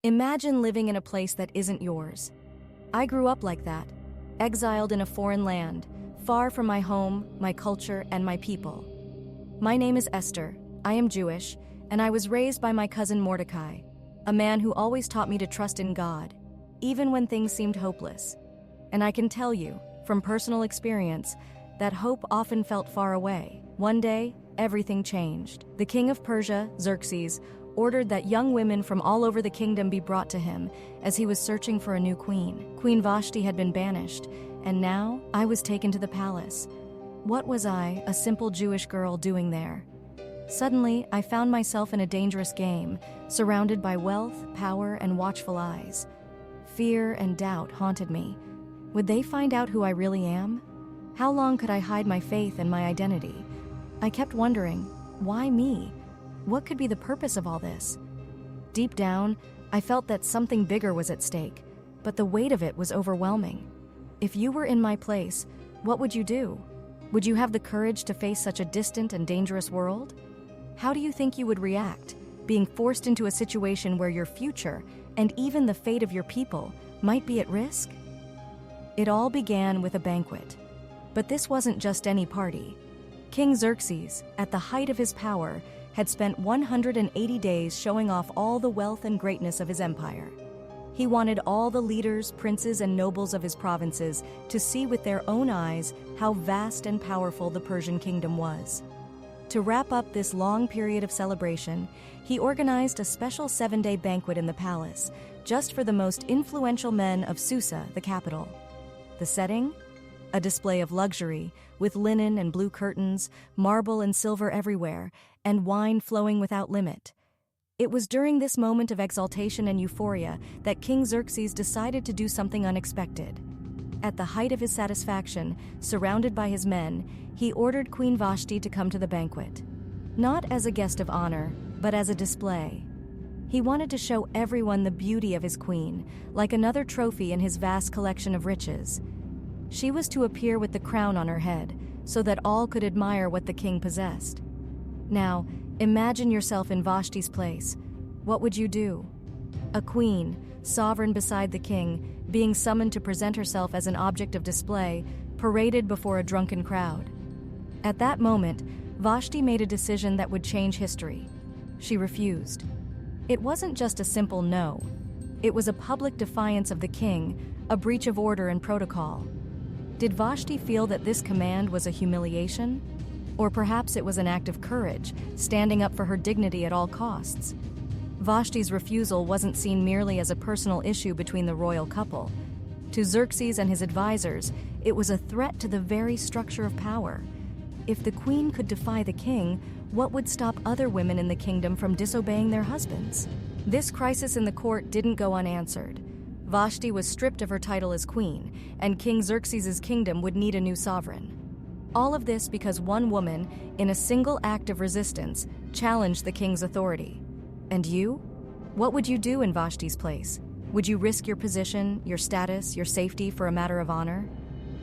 Imagine living in a place that isn't yours. I grew up like that, exiled in a foreign land, far from my home, my culture, and my people. My name is Esther, I am Jewish, and I was raised by my cousin Mordecai, a man who always taught me to trust in God, even when things seemed hopeless. And I can tell you, from personal experience, that hope often felt far away. One day, everything changed. The king of Persia, Xerxes, ordered that young women from all over the kingdom be brought to him as he was searching for a new queen. Queen Vashti had been banished, and now I was taken to the palace. What was I, a simple Jewish girl, doing there? Suddenly, I found myself in a dangerous game, surrounded by wealth, power, and watchful eyes. Fear and doubt haunted me. Would they find out who I really am? How long could I hide my faith and my identity? I kept wondering, why me? What could be the purpose of all this? Deep down, I felt that something bigger was at stake, but the weight of it was overwhelming. If you were in my place, what would you do? Would you have the courage to face such a distant and dangerous world? How do you think you would react, being forced into a situation where your future, and even the fate of your people, might be at risk? It all began with a banquet. But this wasn't just any party. King Xerxes, at the height of his power, had spent 180 days showing off all the wealth and greatness of his empire. He wanted all the leaders, princes, and nobles of his provinces to see with their own eyes how vast and powerful the Persian kingdom was. To wrap up this long period of celebration, he organized a special 7-day banquet in the palace, just for the most influential men of Susa, the capital. The setting? A display of luxury, with linen and blue curtains, marble and silver everywhere, and wine flowing without limit. It was during this moment of exaltation and euphoria that King Xerxes decided to do something unexpected. At the height of his satisfaction, surrounded by his men, he ordered Queen Vashti to come to the banquet. Not as a guest of honor, but as a display. He wanted to show everyone the beauty of his queen, like another trophy in his vast collection of riches. She was to appear with the crown on her head, so that all could admire what the king possessed. Now, imagine yourself in Vashti's place. What would you do? A queen, sovereign beside the king, being summoned to present herself as an object of display, paraded before a drunken crowd. At that moment, Vashti made a decision that would change history. She refused. It wasn't just a simple no. It was a public defiance of the king, a breach of order and protocol. Did Vashti feel that this command was a humiliation? Or perhaps it was an act of courage, standing up for her dignity at all costs? Vashti's refusal wasn't seen merely as a personal issue between the royal couple. To Xerxes and his advisors, it was a threat to the very structure of power. If the queen could defy the king, what would stop other women in the kingdom from disobeying their husbands? This crisis in the court didn't go unanswered. Vashti was stripped of her title as queen, and King Xerxes' kingdom would need a new sovereign. All of this because one woman, in a single act of resistance, challenged the king's authority. And you? What would you do in Vashti's place? Would you risk your position, your status, your safety for a matter of honor?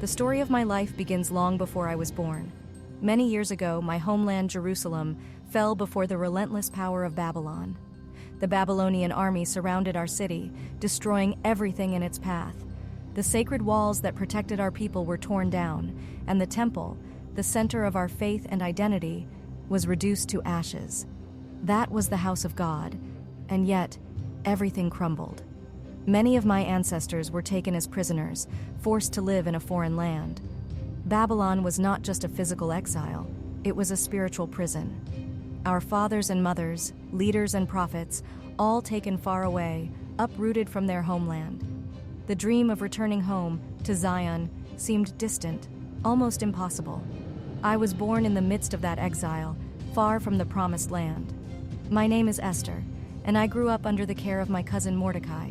The story of my life begins long before I was born. Many years ago, my homeland, Jerusalem, fell before the relentless power of Babylon. The Babylonian army surrounded our city, destroying everything in its path. The sacred walls that protected our people were torn down, and the temple, the center of our faith and identity, was reduced to ashes. That was the house of God, and yet, everything crumbled. Many of my ancestors were taken as prisoners, forced to live in a foreign land. Babylon was not just a physical exile, it was a spiritual prison. Our fathers and mothers, leaders and prophets, all taken far away, uprooted from their homeland. The dream of returning home, to Zion, seemed distant, almost impossible. I was born in the midst of that exile, far from the promised land. My name is Esther, and I grew up under the care of my cousin Mordecai.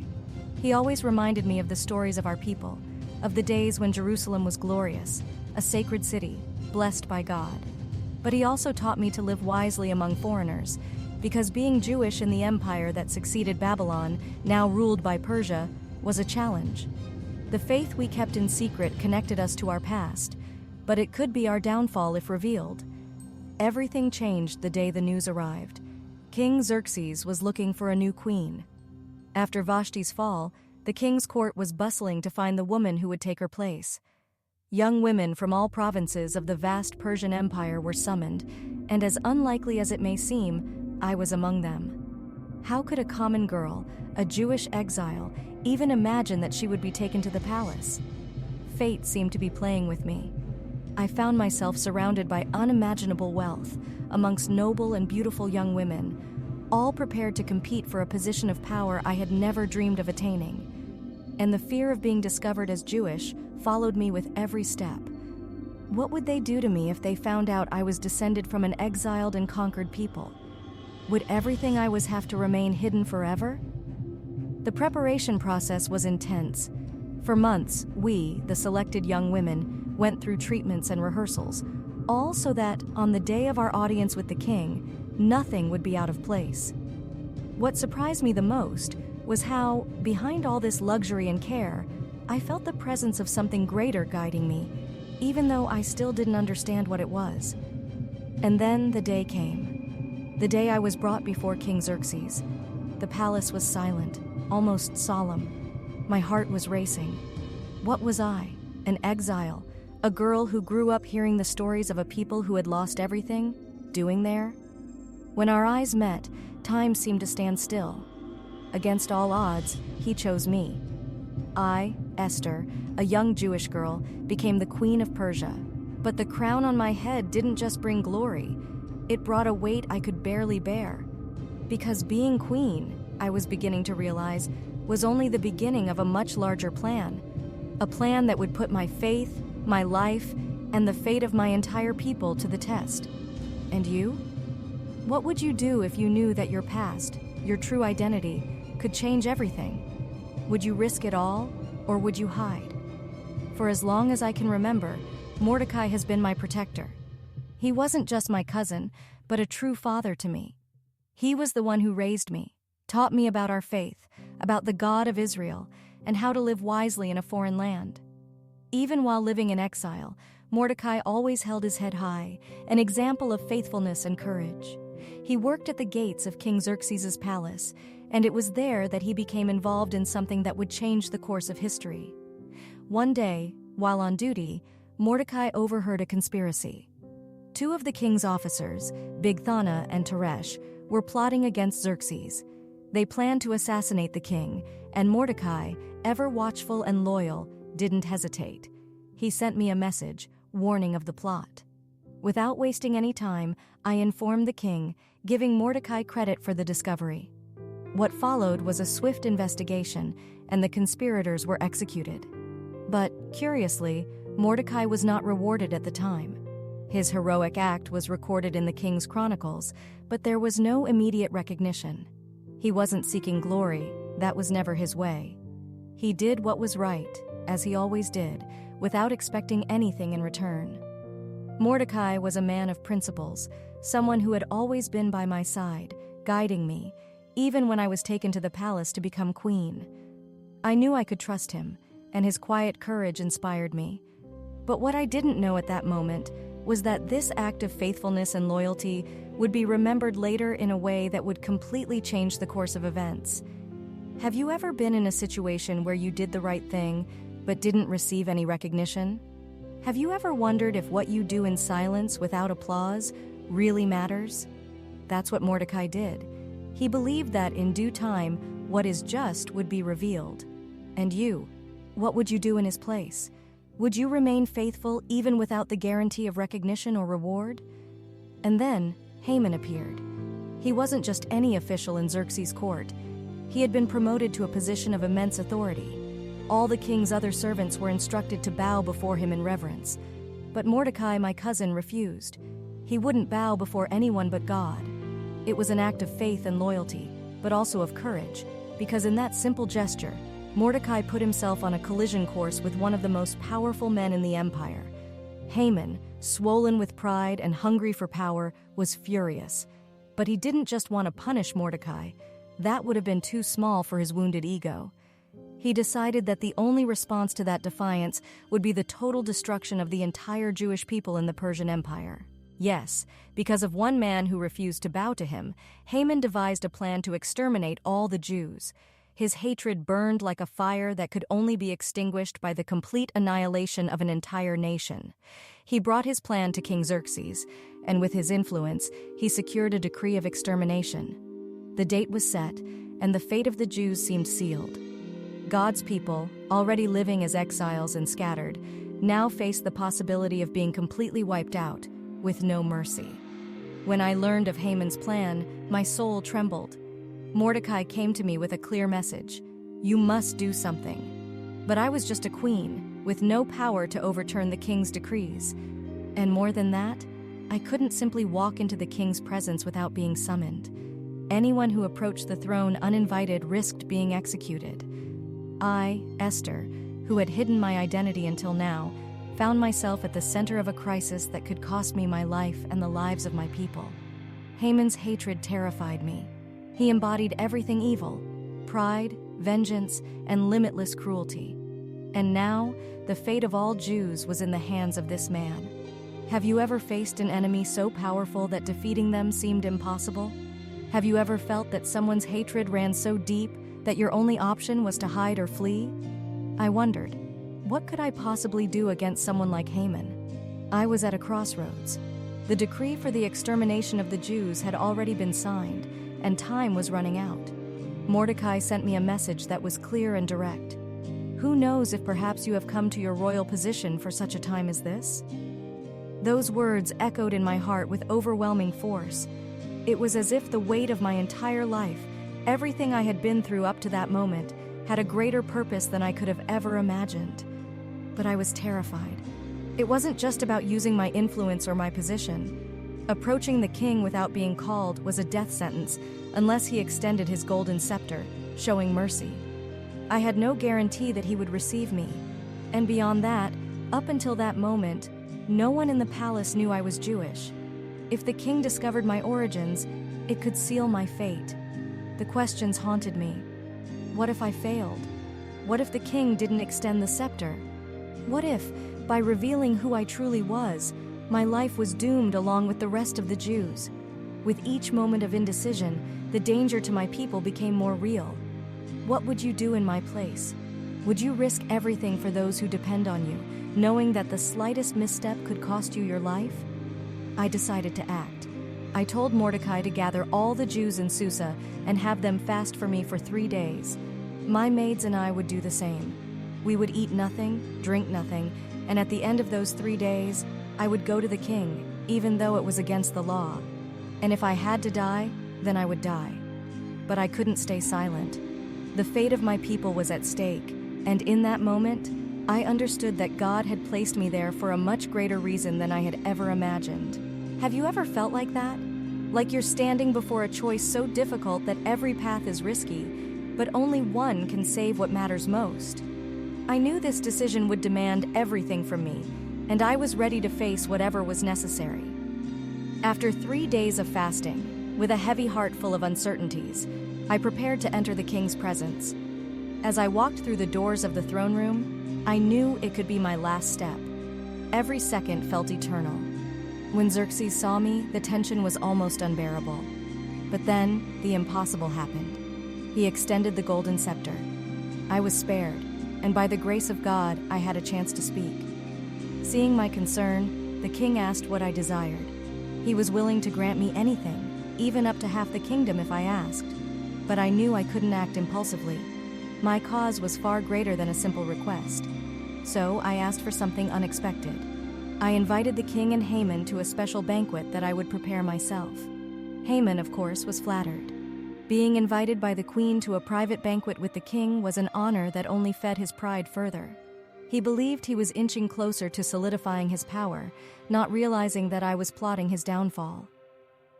He always reminded me of the stories of our people, of the days when Jerusalem was glorious, a sacred city, blessed by God. But he also taught me to live wisely among foreigners, because being Jewish in the empire that succeeded Babylon, now ruled by Persia, was a challenge. The faith we kept in secret connected us to our past, but it could be our downfall if revealed. Everything changed the day the news arrived. King Xerxes was looking for a new queen. After Vashti's fall, the king's court was bustling to find the woman who would take her place. Young women from all provinces of the vast Persian Empire were summoned, and as unlikely as it may seem, I was among them. How could a common girl, a Jewish exile, even imagine that she would be taken to the palace? Fate seemed to be playing with me. I found myself surrounded by unimaginable wealth, amongst noble and beautiful young women, all prepared to compete for a position of power I had never dreamed of attaining. And the fear of being discovered as Jewish followed me with every step. What would they do to me if they found out I was descended from an exiled and conquered people? Would everything I was have to remain hidden forever? The preparation process was intense. For months, we, the selected young women, went through treatments and rehearsals, all so that, on the day of our audience with the king, nothing would be out of place. What surprised me the most was how, behind all this luxury and care, I felt the presence of something greater guiding me, even though I still didn't understand what it was. And then the day came. The day I was brought before King Xerxes. The palace was silent, almost solemn. My heart was racing. What was I? An exile? A girl who grew up hearing the stories of a people who had lost everything, doing there? When our eyes met, time seemed to stand still. Against all odds, he chose me. I, Esther, a young Jewish girl, became the queen of Persia. But the crown on my head didn't just bring glory. It brought a weight I could barely bear. Because being queen, I was beginning to realize, was only the beginning of a much larger plan. A plan that would put my faith, my life, and the fate of my entire people to the test. And you? What would you do if you knew that your past, your true identity, could change everything? Would you risk it all, or would you hide? For as long as I can remember, Mordecai has been my protector. He wasn't just my cousin, but a true father to me. He was the one who raised me, taught me about our faith, about the God of Israel, and how to live wisely in a foreign land. Even while living in exile, Mordecai always held his head high, an example of faithfulness and courage. He worked at the gates of King Xerxes' palace, and it was there that he became involved in something that would change the course of history. One day, while on duty, Mordecai overheard a conspiracy. Two of the king's officers, Bigthana and Teresh, were plotting against Xerxes. They planned to assassinate the king, and Mordecai, ever watchful and loyal, didn't hesitate. He sent me a message, warning of the plot. Without wasting any time, I informed the king, giving Mordecai credit for the discovery. What followed was a swift investigation, and the conspirators were executed. But, curiously, Mordecai was not rewarded at the time. His heroic act was recorded in the king's chronicles, but there was no immediate recognition. He wasn't seeking glory, that was never his way. He did what was right, as he always did, without expecting anything in return. Mordecai was a man of principles, someone who had always been by my side, guiding me, even when I was taken to the palace to become queen. I knew I could trust him, and his quiet courage inspired me. But what I didn't know at that moment was that this act of faithfulness and loyalty would be remembered later in a way that would completely change the course of events. Have you ever been in a situation where you did the right thing, but didn't receive any recognition? Have you ever wondered if what you do in silence without applause really matters? That's what Mordecai did. He believed that in due time, what is just would be revealed. And you, what would you do in his place? Would you remain faithful even without the guarantee of recognition or reward? And then, Haman appeared. He wasn't just any official in Xerxes' court. He had been promoted to a position of immense authority. All the king's other servants were instructed to bow before him in reverence. But Mordecai, my cousin, refused. He wouldn't bow before anyone but God. It was an act of faith and loyalty, but also of courage, because in that simple gesture, Mordecai put himself on a collision course with one of the most powerful men in the empire. Haman, swollen with pride and hungry for power, was furious. But he didn't just want to punish Mordecai. That would have been too small for his wounded ego. He decided that the only response to that defiance would be the total destruction of the entire Jewish people in the Persian Empire. Yes, because of one man who refused to bow to him, Haman devised a plan to exterminate all the Jews. His hatred burned like a fire that could only be extinguished by the complete annihilation of an entire nation. He brought his plan to King Xerxes, and with his influence, he secured a decree of extermination. The date was set, and the fate of the Jews seemed sealed. God's people, already living as exiles and scattered, now faced the possibility of being completely wiped out, with no mercy. When I learned of Haman's plan, my soul trembled. Mordecai came to me with a clear message: "You must do something." But I was just a queen, with no power to overturn the king's decrees. And more than that, I couldn't simply walk into the king's presence without being summoned. Anyone who approached the throne uninvited risked being executed. I, Esther, who had hidden my identity until now, found myself at the center of a crisis that could cost me my life and the lives of my people. Haman's hatred terrified me. He embodied everything evil: pride, vengeance, and limitless cruelty. And now, the fate of all Jews was in the hands of this man. Have you ever faced an enemy so powerful that defeating them seemed impossible? Have you ever felt that someone's hatred ran so deep that your only option was to hide or flee? I wondered, what could I possibly do against someone like Haman? I was at a crossroads. The decree for the extermination of the Jews had already been signed, and time was running out. Mordecai sent me a message that was clear and direct. Who knows if perhaps you have come to your royal position for such a time as this? Those words echoed in my heart with overwhelming force. It was as if the weight of my entire life, everything I had been through up to that moment, had a greater purpose than I could have ever imagined. But I was terrified. It wasn't just about using my influence or my position. Approaching the king without being called was a death sentence unless he extended his golden scepter, showing mercy. I had no guarantee that he would receive me. And beyond that, up until that moment, no one in the palace knew I was Jewish. If the king discovered my origins, it could seal my fate. The questions haunted me. What if I failed? What if the king didn't extend the scepter? What if, by revealing who I truly was, my life was doomed along with the rest of the Jews? With each moment of indecision, the danger to my people became more real. What would you do in my place? Would you risk everything for those who depend on you, knowing that the slightest misstep could cost you your life? I decided to act. I told Mordecai to gather all the Jews in Susa and have them fast for me for 3 days. My maids and I would do the same. We would eat nothing, drink nothing, and at the end of those 3 days, I would go to the king, even though it was against the law. And if I had to die, then I would die. But I couldn't stay silent. The fate of my people was at stake, and in that moment, I understood that God had placed me there for a much greater reason than I had ever imagined. Have you ever felt like that? Like you're standing before a choice so difficult that every path is risky, but only one can save what matters most. I knew this decision would demand everything from me, and I was ready to face whatever was necessary. After 3 days of fasting, with a heavy heart full of uncertainties, I prepared to enter the king's presence. As I walked through the doors of the throne room, I knew it could be my last step. Every second felt eternal. When Xerxes saw me, the tension was almost unbearable. But then, the impossible happened. He extended the golden scepter. I was spared, and by the grace of God, I had a chance to speak. Seeing my concern, the king asked what I desired. He was willing to grant me anything, even up to half the kingdom if I asked. But I knew I couldn't act impulsively. My cause was far greater than a simple request. So I asked for something unexpected. I invited the king and Haman to a special banquet that I would prepare myself. Haman, of course, was flattered. Being invited by the queen to a private banquet with the king was an honor that only fed his pride further. He believed he was inching closer to solidifying his power, not realizing that I was plotting his downfall.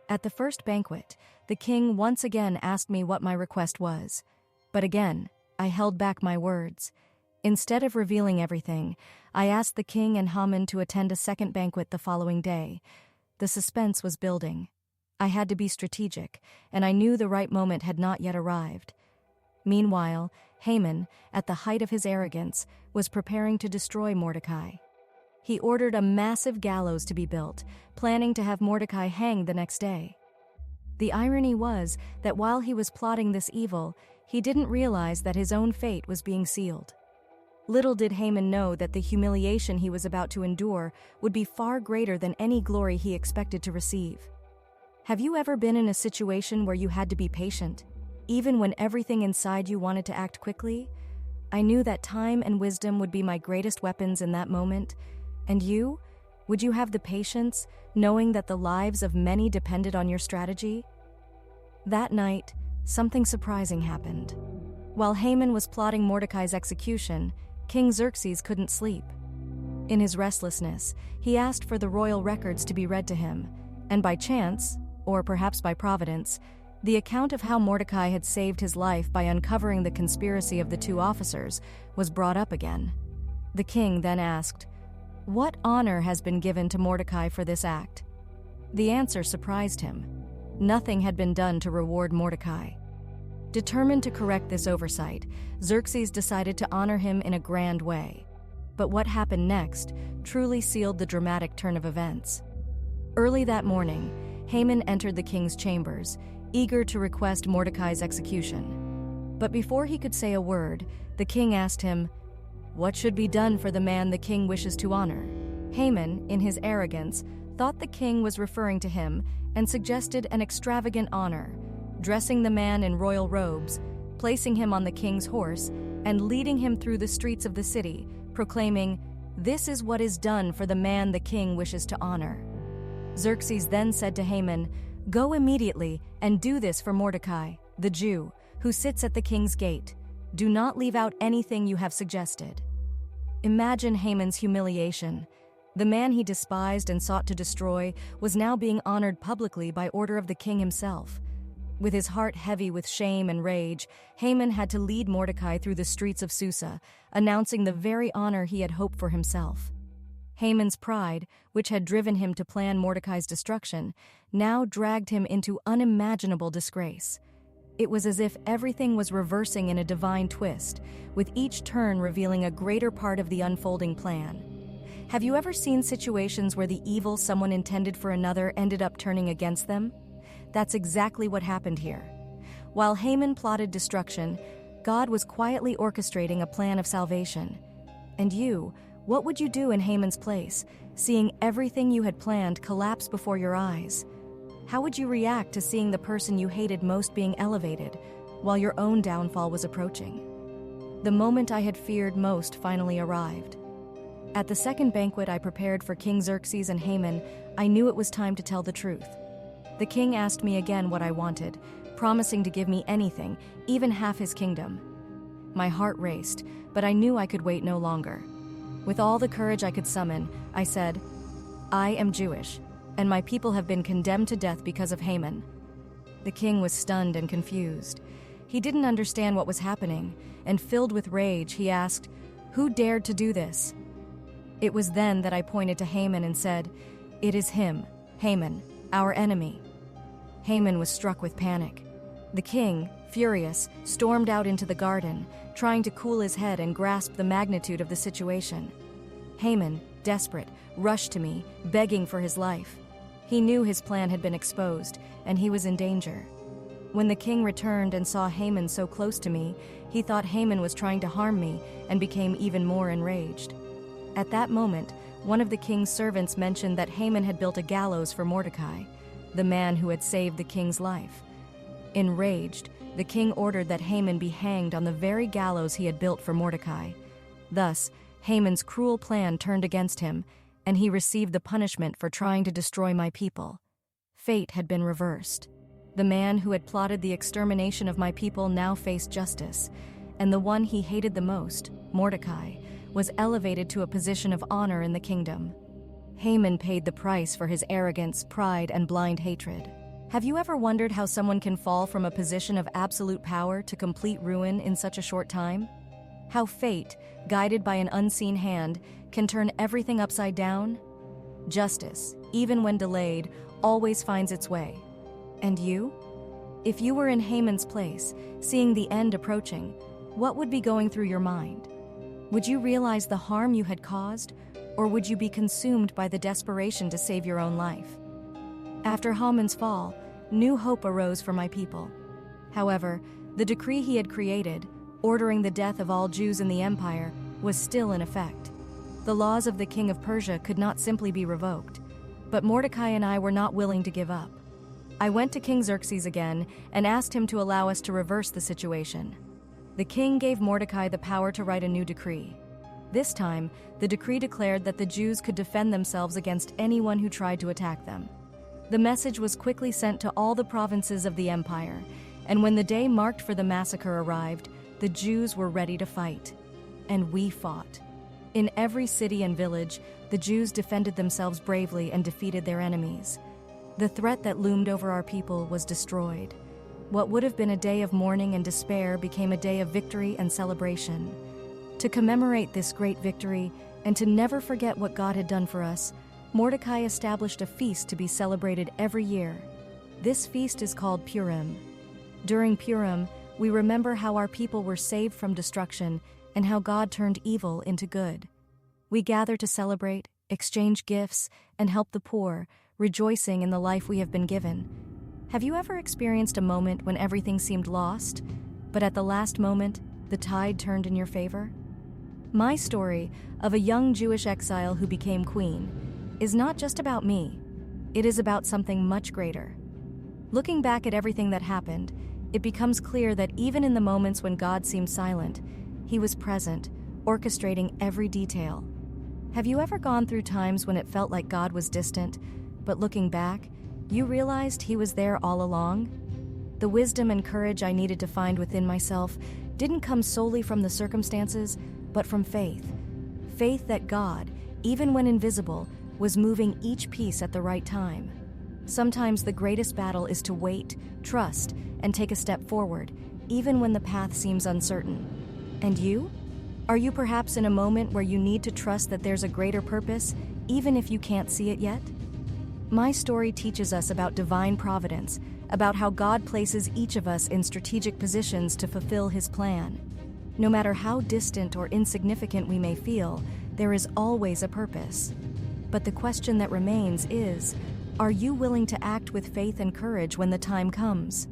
At the first banquet, the king once again asked me what my request was. But again, I held back my words. Instead of revealing everything, I asked the king and Haman to attend a second banquet the following day. The suspense was building. I had to be strategic, and I knew the right moment had not yet arrived. Meanwhile, Haman, at the height of his arrogance, was preparing to destroy Mordecai. He ordered a massive gallows to be built, planning to have Mordecai hanged the next day. The irony was that while he was plotting this evil, he didn't realize that his own fate was being sealed. Little did Haman know that the humiliation he was about to endure would be far greater than any glory he expected to receive. Have you ever been in a situation where you had to be patient, even when everything inside you wanted to act quickly? I knew that time and wisdom would be my greatest weapons in that moment. And you? Would you have the patience, knowing that the lives of many depended on your strategy? That night, something surprising happened. While Haman was plotting Mordecai's execution, King Xerxes couldn't sleep. In his restlessness, he asked for the royal records to be read to him, and by chance, or perhaps by providence, the account of how Mordecai had saved his life by uncovering the conspiracy of the two officers was brought up again. The king then asked, "What honor has been given to Mordecai for this act?" The answer surprised him. Nothing had been done to reward Mordecai. Determined to correct this oversight, Xerxes decided to honor him in a grand way. But what happened next truly sealed the dramatic turn of events. Early that morning, Haman entered the king's chambers, eager to request Mordecai's execution. But before he could say a word, the king asked him, "What should be done for the man the king wishes to honor?" Haman, in his arrogance, thought the king was referring to him and suggested an extravagant honor, dressing the man in royal robes, placing him on the king's horse, and leading him through the streets of the city, proclaiming, "This is what is done for the man the king wishes to honor." Xerxes then said to Haman, "Go immediately and do this for Mordecai, the Jew, who sits at the king's gate. Do not leave out anything you have suggested." Imagine Haman's humiliation. The man he despised and sought to destroy was now being honored publicly by order of the king himself. With his heart heavy with shame and rage, Haman had to lead Mordecai through the streets of Susa, announcing the very honor he had hoped for himself. Haman's pride, which had driven him to plan Mordecai's destruction, now dragged him into unimaginable disgrace. It was as if everything was reversing in a divine twist, with each turn revealing a greater part of the unfolding plan. Have you ever seen situations where the evil someone intended for another ended up turning against them? That's exactly what happened here. While Haman plotted destruction, God was quietly orchestrating a plan of salvation. And you, what would you do in Haman's place, seeing everything you had planned collapse before your eyes? How would you react to seeing the person you hated most being elevated, while your own downfall was approaching? The moment I had feared most finally arrived. At the second banquet I prepared for King Xerxes and Haman, I knew it was time to tell the truth. The king asked me again what I wanted, promising to give me anything, even half his kingdom. My heart raced, but I knew I could wait no longer. With all the courage I could summon, I said, "I am Jewish, and my people have been condemned to death because of Haman." The king was stunned and confused. He didn't understand what was happening, and filled with rage, he asked, "Who dared to do this?" It was then that I pointed to Haman and said, "It is him, Haman, our enemy." Haman was struck with panic. The king, furious, stormed out into the garden, trying to cool his head and grasp the magnitude of the situation. Haman, desperate, rushed to me, begging for his life. He knew his plan had been exposed, and he was in danger. When the king returned and saw Haman so close to me, he thought Haman was trying to harm me and became even more enraged. At that moment, one of the king's servants mentioned that Haman had built a gallows for Mordecai, the man who had saved the king's life. Enraged, the king ordered that Haman be hanged on the very gallows he had built for Mordecai. Thus, Haman's cruel plan turned against him, and he received the punishment for trying to destroy my people. Fate had been reversed. The man who had plotted the extermination of my people now faced justice, and the one he hated the most, Mordecai, was elevated to a position of honor in the kingdom. Haman paid the price for his arrogance, pride, and blind hatred. Have you ever wondered how someone can fall from a position of absolute power to complete ruin in such a short time? How fate, guided by an unseen hand, can turn everything upside down? Justice, even when delayed, always finds its way. And you? If you were in Haman's place, seeing the end approaching, what would be going through your mind? Would you realize the harm you had caused, or would you be consumed by the desperation to save your own life? After Haman's fall, new hope arose for my people. However, The decree he had created, ordering the death of all Jews in the empire, was still in effect. The laws of the king of Persia could not simply be revoked, but Mordecai and I were not willing to give up. I went to King Xerxes again and asked him to allow us to reverse the situation. The king gave Mordecai the power to write a new decree. This time, the decree declared that the Jews could defend themselves against anyone who tried to attack them. The message was quickly sent to all the provinces of the empire, and when the day marked for the massacre arrived, the Jews were ready to fight. And we fought. In every city and village, the Jews defended themselves bravely and defeated their enemies. The threat that loomed over our people was destroyed. What would have been a day of mourning and despair became a day of victory and celebration. To commemorate this great victory and to never forget what God had done for us, Mordecai established a feast to be celebrated every year. This feast is called Purim. During Purim, we remember how our people were saved from destruction and how God turned evil into good. We gather to celebrate, exchange gifts, and help the poor, rejoicing in the life we have been given. Have you ever experienced a moment when everything seemed lost, but at the last moment, the tide turned in your favor? My story of a young Jewish exile who became queen is not just about me. It is about something much greater. Looking back at everything that happened, it becomes clear that even in the moments when God seemed silent, He was present, orchestrating every detail. Have you ever gone through times when it felt like God was distant, but looking back, you realized He was there all along? The wisdom and courage I needed to find within myself didn't come solely from the circumstances, but from faith. Faith that God, even when invisible, was moving each piece at the right time. Sometimes the greatest battle is to wait, trust, and take a step forward, even when the path seems uncertain. And you? Are you perhaps in a moment where you need to trust that there's a greater purpose, even if you can't see it yet? My story teaches us about divine providence, about how God places each of us in strategic positions to fulfill His plan. No matter how distant or insignificant we may feel, there is always a purpose. But the question that remains is, are you willing to act with faith and courage when the time comes?